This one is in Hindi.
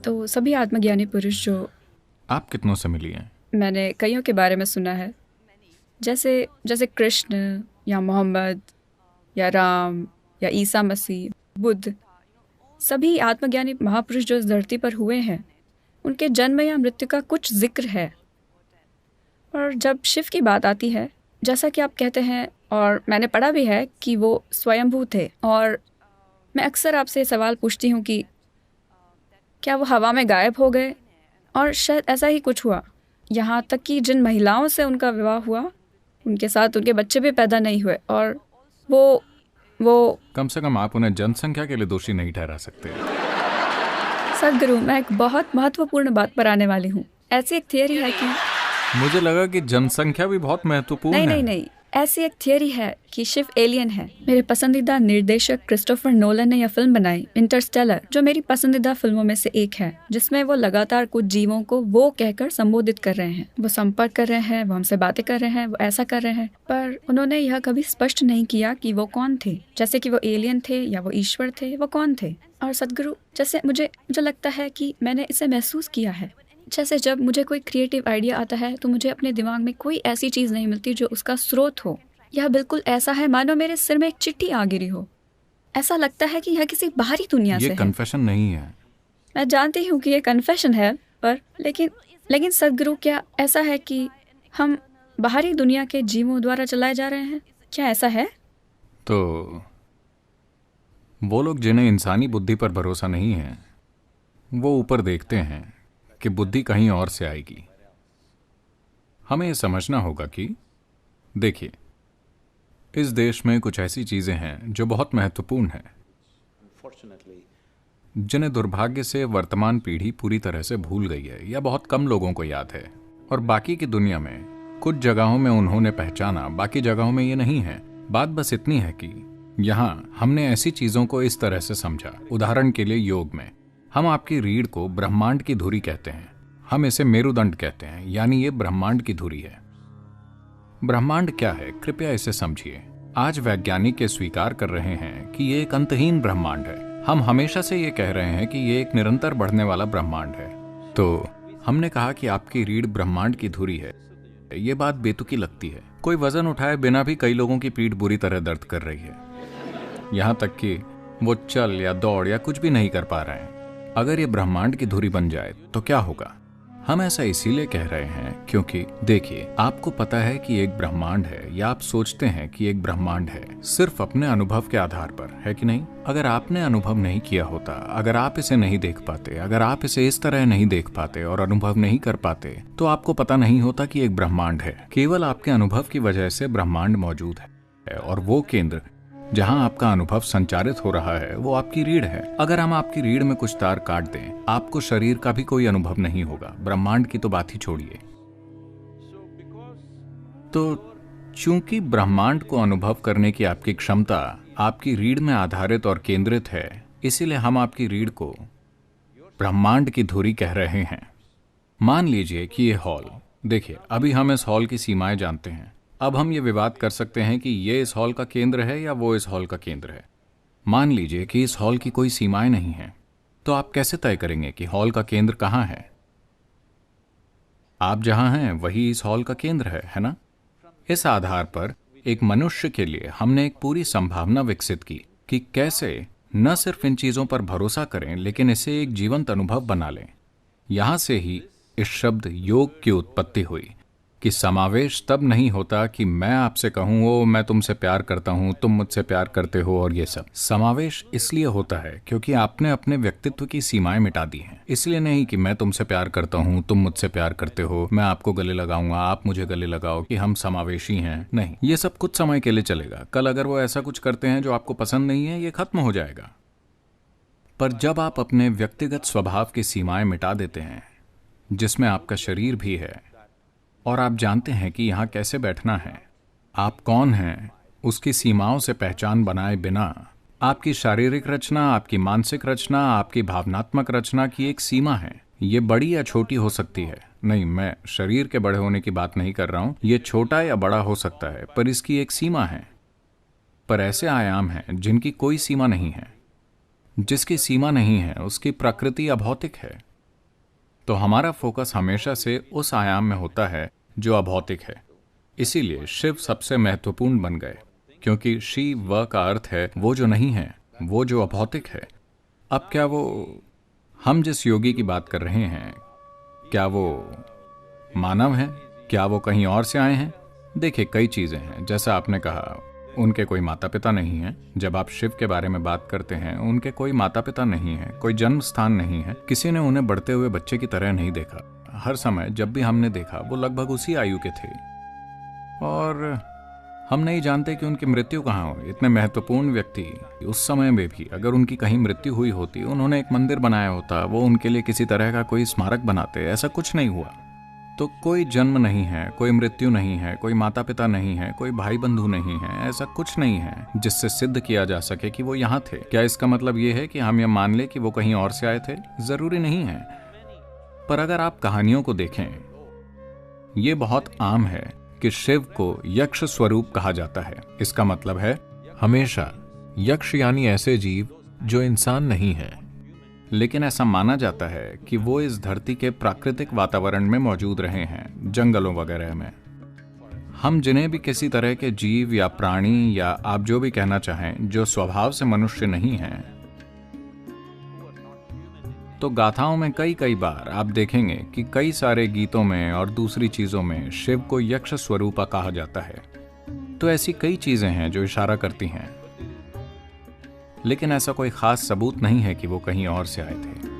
तो सभी आत्मज्ञानी पुरुष जो आप कितनों से मिली हैं? मैंने कईयों के बारे में सुना है, जैसे जैसे कृष्ण या मोहम्मद या राम या ईसा मसीह, बुद्ध, सभी आत्मज्ञानी महापुरुष जो इस धरती पर हुए हैं, उनके जन्म या मृत्यु का कुछ जिक्र है। और जब शिव की बात आती है, जैसा कि आप कहते हैं, और मैंने पढ़ा भी है कि वो स्वयंभू थे, और मैं अक्सर आपसे ये सवाल पूछती हूँ कि क्या वो हवा में गायब हो गए? और शायद ऐसा ही कुछ हुआ। यहाँ तक कि जिन महिलाओं से उनका विवाह हुआ, उनके साथ उनके बच्चे भी पैदा नहीं हुए, और वो कम से कम आप उन्हें जनसंख्या के लिए दोषी नहीं ठहरा सकते। सदगुरु, मैं एक बहुत महत्वपूर्ण बात पर आने वाली हूँ। ऐसी एक थियरी है कि मुझे लगा कि जनसंख्या भी बहुत महत्वपूर्ण नहीं है। नहीं नहीं, ऐसी एक थियरी है कि शिव एलियन है। मेरे पसंदीदा निर्देशक क्रिस्टोफर नोलन ने यह फिल्म बनाई, इंटरस्टेलर, जो मेरी पसंदीदा फिल्मों में से एक है, जिसमें वो लगातार कुछ जीवों को वो कहकर संबोधित कर रहे हैं, वो संपर्क कर रहे हैं, वो हमसे बातें कर रहे हैं, वो ऐसा कर रहे हैं, पर उन्होंने यह कभी स्पष्ट नहीं किया कि वो कौन थे, जैसे कि वो एलियन थे या वो ईश्वर थे, वो कौन थे। और सदगुरु, जैसे मुझे लगता है कि मैंने इसे महसूस किया है, जैसे जब मुझे कोई क्रिएटिव आइडिया आता है तो मुझे अपने दिमाग में कोई ऐसी चीज़ नहीं मिलती जो उसका स्रोत हो। यह बिल्कुल ऐसा है मानो मेरे सिर में एक चिट्ठी आ गिरी हो। ऐसा लगता है कि यह किसी बाहरी दुनिया से ये है। कन्फेशन नहीं है। मैं जानती हूँ कि ये कन्फेशन है, पर लेकिन सदगुरु, क्या ऐसा है कि हम बाहरी दुनिया के जीवों द्वारा चलाए जा रहे हैं? क्या ऐसा है? तो वो लोग जिन्हें इंसानी बुद्धि पर भरोसा नहीं है, वो ऊपर देखते हैं कि बुद्धि कहीं और से आएगी। हमें यह समझना होगा कि देखिए, इस देश में कुछ ऐसी चीजें हैं जो बहुत महत्वपूर्ण हैं, जिन्हें दुर्भाग्य से वर्तमान पीढ़ी पूरी तरह से भूल गई है या बहुत कम लोगों को याद है। और बाकी की दुनिया में कुछ जगहों में उन्होंने पहचाना, बाकी जगहों में ये नहीं है। बात बस इतनी है कि यहाँ हमने ऐसी चीजों को इस तरह से समझा। उदाहरण के लिए योग में हम आपकी रीढ़ को ब्रह्मांड की धुरी कहते हैं, हम इसे मेरुदंड कहते हैं, यानी ये ब्रह्मांड की धुरी है। ब्रह्मांड क्या है, कृपया इसे समझिए। आज वैज्ञानिक ये स्वीकार कर रहे हैं कि ये एक अंतहीन ब्रह्मांड है। हम हमेशा से ये कह रहे हैं कि ये एक निरंतर बढ़ने वाला ब्रह्मांड है। तो हमने कहा कि आपकी रीढ़ ब्रह्मांड की धुरी है। ये बात बेतुकी लगती है। कोई वजन उठाए बिना भी कई लोगों की पीठ बुरी तरह दर्द कर रही है, यहाँ तक कि वो चल या दौड़ या कुछ भी नहीं कर पा रहे हैं। अगर ये ब्रह्मांड की धुरी बन जाए तो क्या होगा? हम ऐसा इसीलिए कह रहे हैं क्योंकि देखिए, आपको पता है कि एक ब्रह्मांड है, या आप सोचते हैं कि एक ब्रह्मांड है सिर्फ अपने अनुभव के आधार पर, है कि नहीं? अगर आपने अनुभव नहीं किया होता, अगर आप इसे नहीं देख पाते, अगर आप इसे इस तरह नहीं देख पाते और अनुभव नहीं कर पाते, तो आपको पता नहीं होता कि एक ब्रह्मांड है। केवल आपके अनुभव की वजह से ब्रह्मांड मौजूद है, और वो केंद्र जहां आपका अनुभव संचारित हो रहा है वो आपकी रीढ़ है। अगर हम आपकी रीढ़ में कुछ तार काट दें, आपको शरीर का भी कोई अनुभव नहीं होगा, ब्रह्मांड की तो बात ही छोड़िए। तो चूंकि ब्रह्मांड को अनुभव करने की आपकी क्षमता आपकी रीढ़ में आधारित और केंद्रित है, इसीलिए हम आपकी रीढ़ को ब्रह्मांड की धुरी कह रहे हैं। मान लीजिए कि ये हॉल, देखिए अभी हम इस हॉल की सीमाएं जानते हैं। अब हम ये विवाद कर सकते हैं कि ये इस हॉल का केंद्र है या वो इस हॉल का केंद्र है। मान लीजिए कि इस हॉल की कोई सीमाएं नहीं हैं, तो आप कैसे तय करेंगे कि हॉल का केंद्र कहाँ है? आप जहां हैं वही इस हॉल का केंद्र है ना? इस आधार पर एक मनुष्य के लिए हमने एक पूरी संभावना विकसित की कि कैसे न सिर्फ इन चीजों पर भरोसा करें, लेकिन इसे एक जीवंत अनुभव बना लें। यहां से ही इस शब्द योग की उत्पत्ति हुई कि समावेश तब नहीं होता कि मैं आपसे कहूं ओ मैं तुमसे प्यार करता हूं, तुम मुझसे प्यार करते हो, और ये सब। समावेश इसलिए होता है क्योंकि आपने अपने व्यक्तित्व की सीमाएं मिटा दी हैं। इसलिए नहीं कि मैं तुमसे प्यार करता हूं, तुम मुझसे प्यार करते हो, मैं आपको गले लगाऊंगा, आप मुझे गले लगाओ, कि हम समावेशी हैं। नहीं, ये सब कुछ समय के लिए चलेगा। कल अगर वो ऐसा कुछ करते हैं जो आपको पसंद नहीं है, ये खत्म हो जाएगा। पर जब आप अपने व्यक्तिगत स्वभाव की सीमाएं मिटा देते हैं, जिसमें आपका शरीर भी है, और आप जानते हैं कि यहाँ कैसे बैठना है, आप कौन हैं, उसकी सीमाओं से पहचान बनाए बिना आपकी शारीरिक रचना, आपकी मानसिक रचना, आपकी भावनात्मक रचना की एक सीमा है। ये बड़ी या छोटी हो सकती है। नहीं, मैं शरीर के बड़े होने की बात नहीं कर रहा हूँ। ये छोटा या बड़ा हो सकता है, पर इसकी एक सीमा है। पर ऐसे आयाम हैं जिनकी कोई सीमा नहीं है। जिसकी सीमा नहीं है उसकी प्रकृति अभौतिक है। तो हमारा फोकस हमेशा से उस आयाम में होता है जो अभौतिक है। इसीलिए शिव सबसे महत्वपूर्ण बन गए, क्योंकि शिव का अर्थ है वो जो नहीं है, वो जो अभौतिक है। अब क्या वो, हम जिस योगी की बात कर रहे हैं, क्या वो मानव हैं? क्या वो कहीं और से आए हैं? देखिए, कई चीज़ें हैं। जैसा आपने कहा, उनके कोई माता पिता नहीं हैं। जब आप शिव के बारे में बात करते हैं, उनके कोई माता पिता नहीं है, कोई जन्म स्थान नहीं है, किसी ने उन्हें बढ़ते हुए बच्चे की तरह नहीं देखा। हर समय जब भी हमने देखा, वो लगभग उसी आयु के थे। और हम नहीं जानते कि उनकी मृत्यु कहाँ हुई। इतने महत्वपूर्ण व्यक्ति, उस समय में भी अगर उनकी कहीं मृत्यु हुई होती, उन्होंने एक मंदिर बनाया होता, वो उनके लिए किसी तरह का कोई स्मारक बनाते। ऐसा कुछ नहीं हुआ। तो कोई जन्म नहीं है, कोई मृत्यु नहीं है, कोई माता पिता नहीं है, कोई भाई बंधु नहीं है, ऐसा कुछ नहीं है जिससे सिद्ध किया जा सके कि वो यहाँ थे। क्या इसका मतलब ये है कि हम ये मान ले कि वो कहीं और से आए थे? जरूरी नहीं है। पर अगर आप कहानियों को देखें, ये बहुत आम है कि शिव को यक्ष स्वरूप कहा जाता है। इसका मतलब है हमेशा यक्ष यानी ऐसे जीव जो इंसान नहीं है, लेकिन ऐसा माना जाता है कि वो इस धरती के प्राकृतिक वातावरण में मौजूद रहे हैं, जंगलों वगैरह में। हम जिन्हें भी किसी तरह के जीव या प्राणी या आप जो भी कहना चाहें, जो स्वभाव से मनुष्य नहीं हैं, तो गाथाओं में कई बार आप देखेंगे कि कई सारे गीतों में और दूसरी चीजों में शिव को यक्ष स्वरूपा कहा जाता है। तो ऐसी कई चीजें हैं जो इशारा करती हैं, लेकिन ऐसा कोई खास सबूत नहीं है कि वो कहीं और से आए थे।